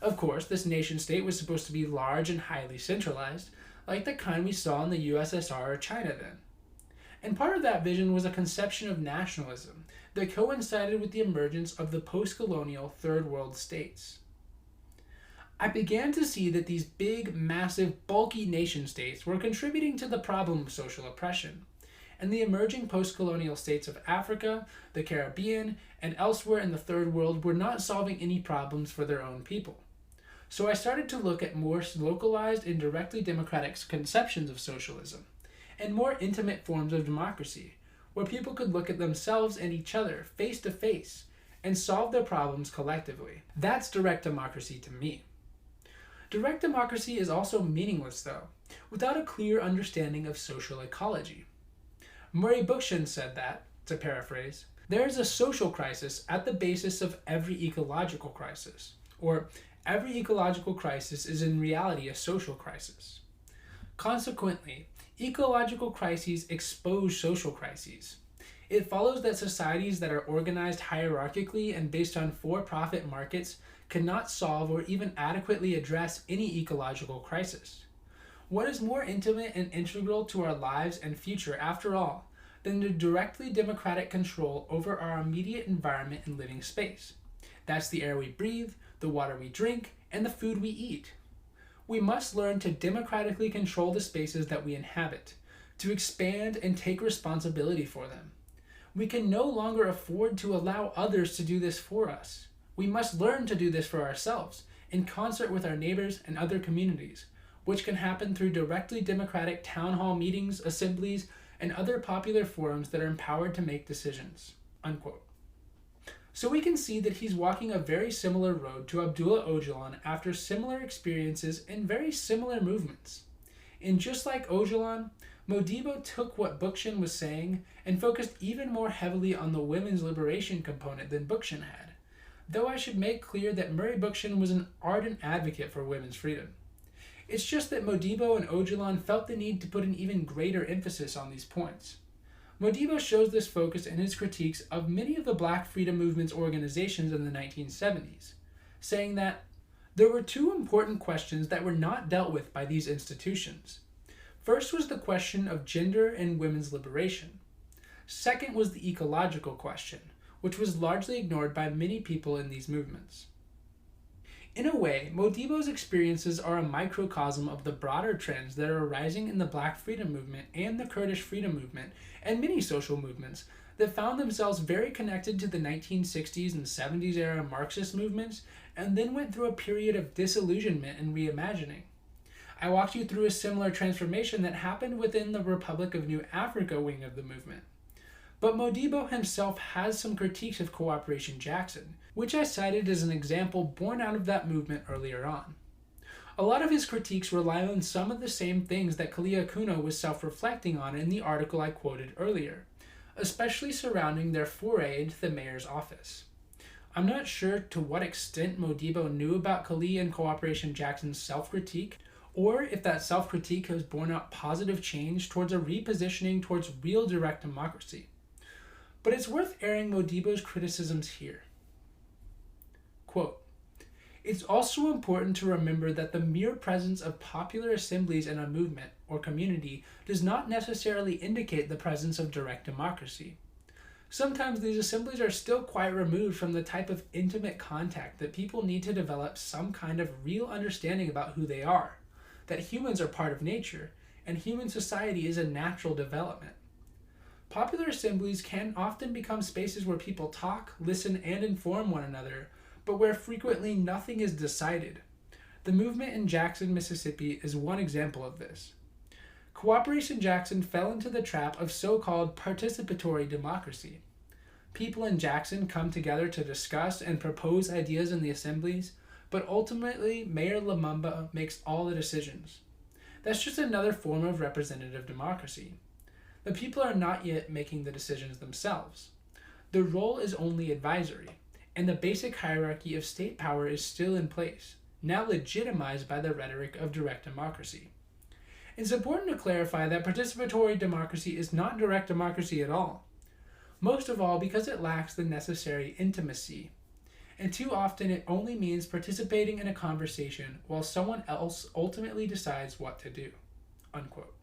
Of course, this nation-state was supposed to be large and highly centralized, like the kind we saw in the USSR or China then. And part of that vision was a conception of nationalism that coincided with the emergence of the post-colonial Third World states. I began to see that these big, massive, bulky nation-states were contributing to the problem of social oppression, and the emerging post-colonial states of Africa, the Caribbean, and elsewhere in the Third World were not solving any problems for their own people. So I started to look at more localized and directly democratic conceptions of socialism, and more intimate forms of democracy, where people could look at themselves and each other face to face and solve their problems collectively. That's direct democracy to me. Direct democracy is also meaningless, though, without a clear understanding of social ecology. Murray Bookchin said that, to paraphrase, there is a social crisis at the basis of every ecological crisis, or every ecological crisis is in reality a social crisis. Consequently, ecological crises expose social crises. It follows that societies that are organized hierarchically and based on for-profit markets cannot solve or even adequately address any ecological crisis. What is more intimate and integral to our lives and future, after all, than the directly democratic control over our immediate environment and living space? That's the air we breathe, the water we drink, and the food we eat. We must learn to democratically control the spaces that we inhabit, to expand and take responsibility for them. We can no longer afford to allow others to do this for us. We must learn to do this for ourselves, in concert with our neighbors and other communities, which can happen through directly democratic town hall meetings, assemblies, and other popular forums that are empowered to make decisions." Unquote. So we can see that he's walking a very similar road to Abdullah Öcalan after similar experiences and very similar movements. And just like Öcalan, Modibo took what Bookchin was saying and focused even more heavily on the women's liberation component than Bookchin had, though I should make clear that Murray Bookchin was an ardent advocate for women's freedom. It's just that Modibo and Öcalan felt the need to put an even greater emphasis on these points. Modibo shows this focus in his critiques of many of the Black Freedom Movement's organizations in the 1970s, saying that there were two important questions that were not dealt with by these institutions. First was the question of gender and women's liberation. Second was the ecological question, which was largely ignored by many people in these movements. In a way, Modibo's experiences are a microcosm of the broader trends that are arising in the Black Freedom Movement and the Kurdish Freedom Movement and many social movements that found themselves very connected to the 1960s and 70s era Marxist movements and then went through a period of disillusionment and reimagining. I walked you through a similar transformation that happened within the Republic of New Africa wing of the movement. But Modibo himself has some critiques of Cooperation Jackson, which I cited as an example born out of that movement earlier on. A lot of his critiques rely on some of the same things that Kalia Kuno was self-reflecting on in the article I quoted earlier, especially surrounding their foray into the mayor's office. I'm not sure to what extent Modibo knew about Kalia and Cooperation Jackson's self-critique, or if that self-critique has borne out positive change towards a repositioning towards real direct democracy. But it's worth airing Modibo's criticisms here. Quote, "It's also important to remember that the mere presence of popular assemblies in a movement or community does not necessarily indicate the presence of direct democracy. Sometimes these assemblies are still quite removed from the type of intimate contact that people need to develop some kind of real understanding about who they are, that humans are part of nature, and human society is a natural development. Popular assemblies can often become spaces where people talk, listen, and inform one another, but where frequently nothing is decided. The movement in Jackson, Mississippi is one example of this. Cooperation Jackson fell into the trap of so-called participatory democracy. People in Jackson come together to discuss and propose ideas in the assemblies, but ultimately Mayor Lumumba makes all the decisions. That's just another form of representative democracy. The people are not yet making the decisions themselves. Their role is only advisory, and the basic hierarchy of state power is still in place, now legitimized by the rhetoric of direct democracy. It's important to clarify that participatory democracy is not direct democracy at all, most of all because it lacks the necessary intimacy, and too often it only means participating in a conversation while someone else ultimately decides what to do." Unquote.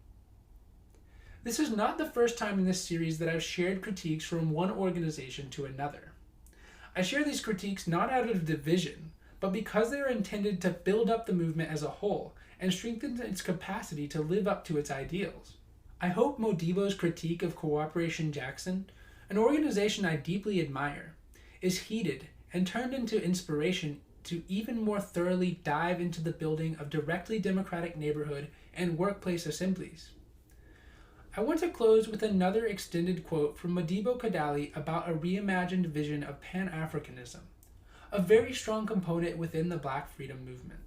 This is not the first time in this series that I've shared critiques from one organization to another. I share these critiques not out of division, but because they are intended to build up the movement as a whole and strengthen its capacity to live up to its ideals. I hope Modibo's critique of Cooperation Jackson, an organization I deeply admire, is heeded and turned into inspiration to even more thoroughly dive into the building of directly democratic neighborhood and workplace assemblies. I want to close with another extended quote from Modibo Kadali about a reimagined vision of Pan-Africanism, a very strong component within the Black Freedom Movement.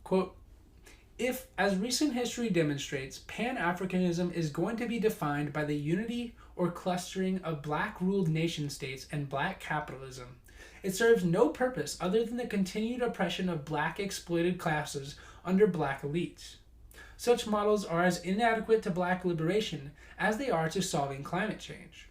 Quote, "If, as recent history demonstrates, Pan-Africanism is going to be defined by the unity or clustering of Black-ruled nation-states and Black capitalism, it serves no purpose other than the continued oppression of Black exploited classes under Black elites. Such models are as inadequate to Black liberation as they are to solving climate change.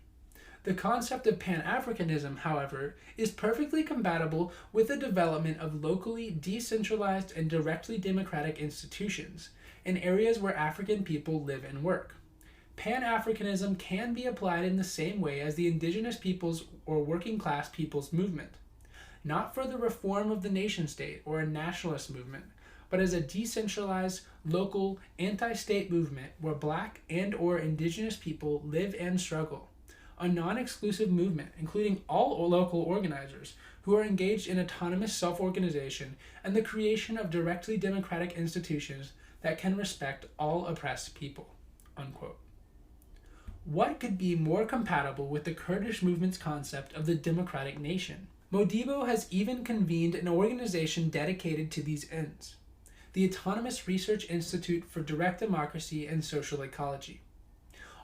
The concept of Pan-Africanism, however, is perfectly compatible with the development of locally decentralized and directly democratic institutions in areas where African people live and work. Pan-Africanism can be applied in the same way as the indigenous peoples or working class peoples movement, not for the reform of the nation-state or a nationalist movement, but as a decentralized, local, anti-state movement where Black and or indigenous people live and struggle. A non-exclusive movement, including all local organizers who are engaged in autonomous self-organization and the creation of directly democratic institutions that can respect all oppressed people." Unquote. What could be more compatible with the Kurdish movement's concept of the democratic nation? Modibo has even convened an organization dedicated to these ends, the Autonomous Research Institute for Direct Democracy and Social Ecology.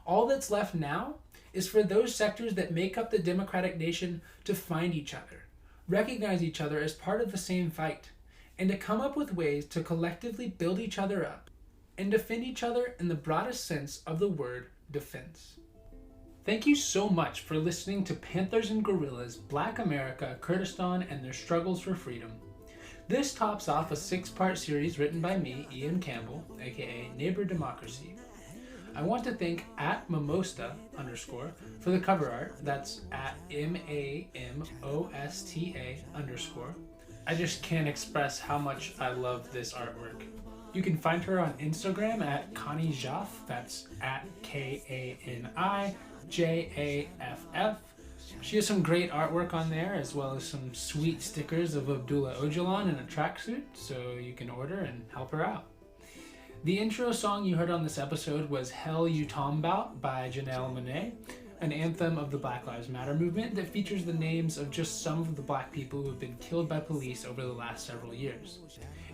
All that's left now is for those sectors that make up the democratic nation to find each other, recognize each other as part of the same fight, and to come up with ways to collectively build each other up and defend each other in the broadest sense of the word defense. Thank you so much for listening to Panthers and Guerrillas, Black America, Kurdistan, and Their Struggles for Freedom. This tops off a 6-part series written by me, Ian Campbell, aka Neighbor Democracy. I want to thank @Mimosta_ for the cover art. That's @MAMOSTA_. I just can't express how much I love this artwork. You can find her on Instagram @Connie Jaff. That's @KANIJAFF. She has some great artwork on there, as well as some sweet stickers of Abdullah Öcalan in a tracksuit, so you can order and help her out. The intro song you heard on this episode was Hell You Talmbout by Janelle Monae, an anthem of the Black Lives Matter movement that features the names of just some of the Black people who have been killed by police over the last several years.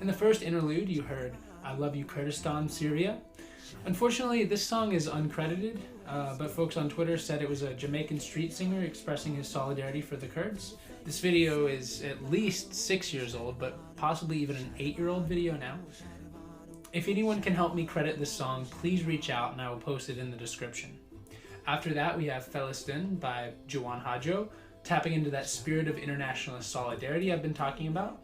In the first interlude, you heard I Love You Kurdistan, Syria. Unfortunately, this song is uncredited, but folks on Twitter said it was a Jamaican street singer expressing his solidarity for the Kurds. This video is at least 6 years old, but possibly even an 8-year-old video now. If anyone can help me credit this song, please reach out and I will post it in the description. After that, we have Felestin by Ciwan Haco, tapping into that spirit of internationalist solidarity I've been talking about.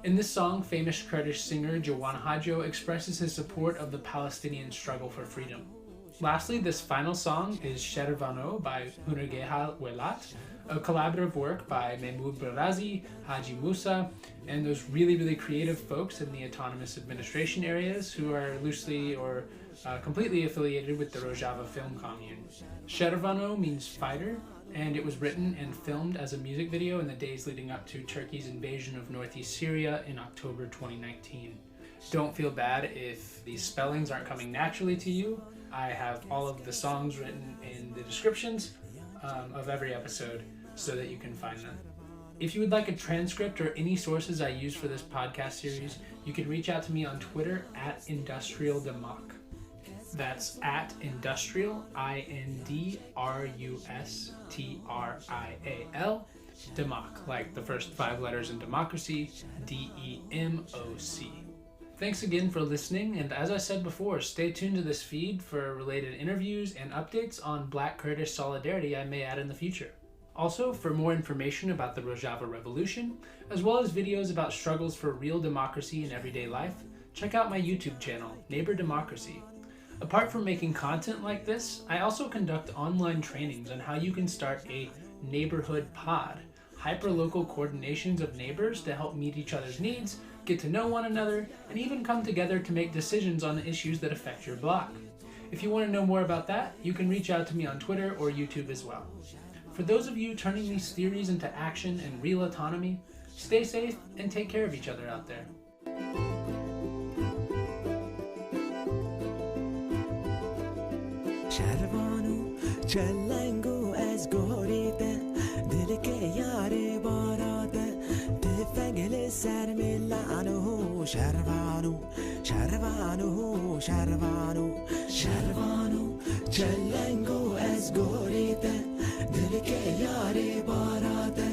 In this song, famous Kurdish singer Ciwan Haco expresses his support of the Palestinian struggle for freedom. Lastly, this final song is Şervano by Hunergeha Welat, a collaborative work by Mahmoud Barazi, Haji Musa, and those really creative folks in the autonomous administration areas who are loosely or completely affiliated with the Rojava Film Commune. Şervano means fighter, and it was written and filmed as a music video in the days leading up to Turkey's invasion of northeast Syria in October 2019. Don't feel bad if these spellings aren't coming naturally to you. I have all of the songs written in the descriptions of every episode so that you can find them. If you would like a transcript or any sources I use for this podcast series, you can reach out to me on Twitter @IndustrialDemoc. That's @Industrial, INDRUSTRIAL, Democ, like the first 5 letters in democracy, DEMOC. Thanks again for listening, and as I said before, stay tuned to this feed for related interviews and updates on Black Kurdish solidarity I may add in the future. Also, for more information about the Rojava Revolution, as well as videos about struggles for real democracy in everyday life, check out my YouTube channel, Neighbor Democracy. Apart from making content like this, I also conduct online trainings on how you can start a neighborhood pod, hyper-local coordinations of neighbors to help meet each other's needs, get to know one another, and even come together to make decisions on the issues that affect your block. If you want to know more about that, you can reach out to me on Twitter or YouTube as well. For those of you turning these theories into action and real autonomy, stay safe and take care of each other out there. چلنگو از گوریده دل که یاری باراده تفنگل سر ملعنو شروانو شروانو شروانو شروانو چلنگو از گوریده دل که یاری باراده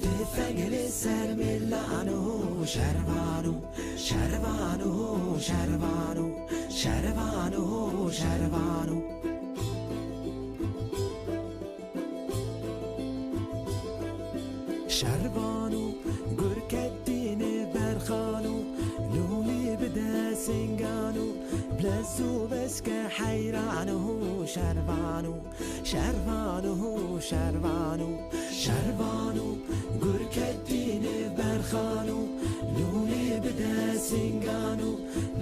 تفنگل سر ملعنو شروانو شروانو شروانو شروانو شروانو شروانو گرکدین برخانو لولی بده سنگانو بلزو بس که حیرانو شروانو شروانو شروانو شروانو گرکدین برخانو لولی بده سنگانو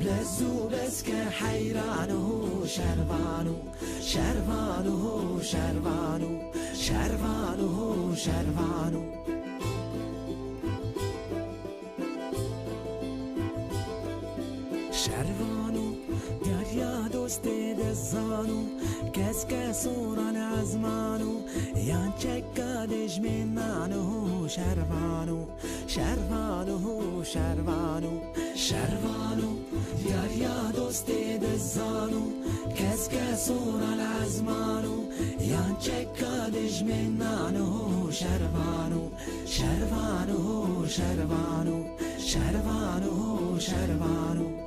بلزو بس که حیرانو شروانو شروانو شروانو شروانو شروانو شروانو دریا دوست دزانو کس کسوران ازمانو یان چکادش منانو شروانو شروانو شروانو شروانو دریا دوست دزانو کس کسوران ازمانو یان چکادش منانو شروانو شروانو شروانو شروانو شروانو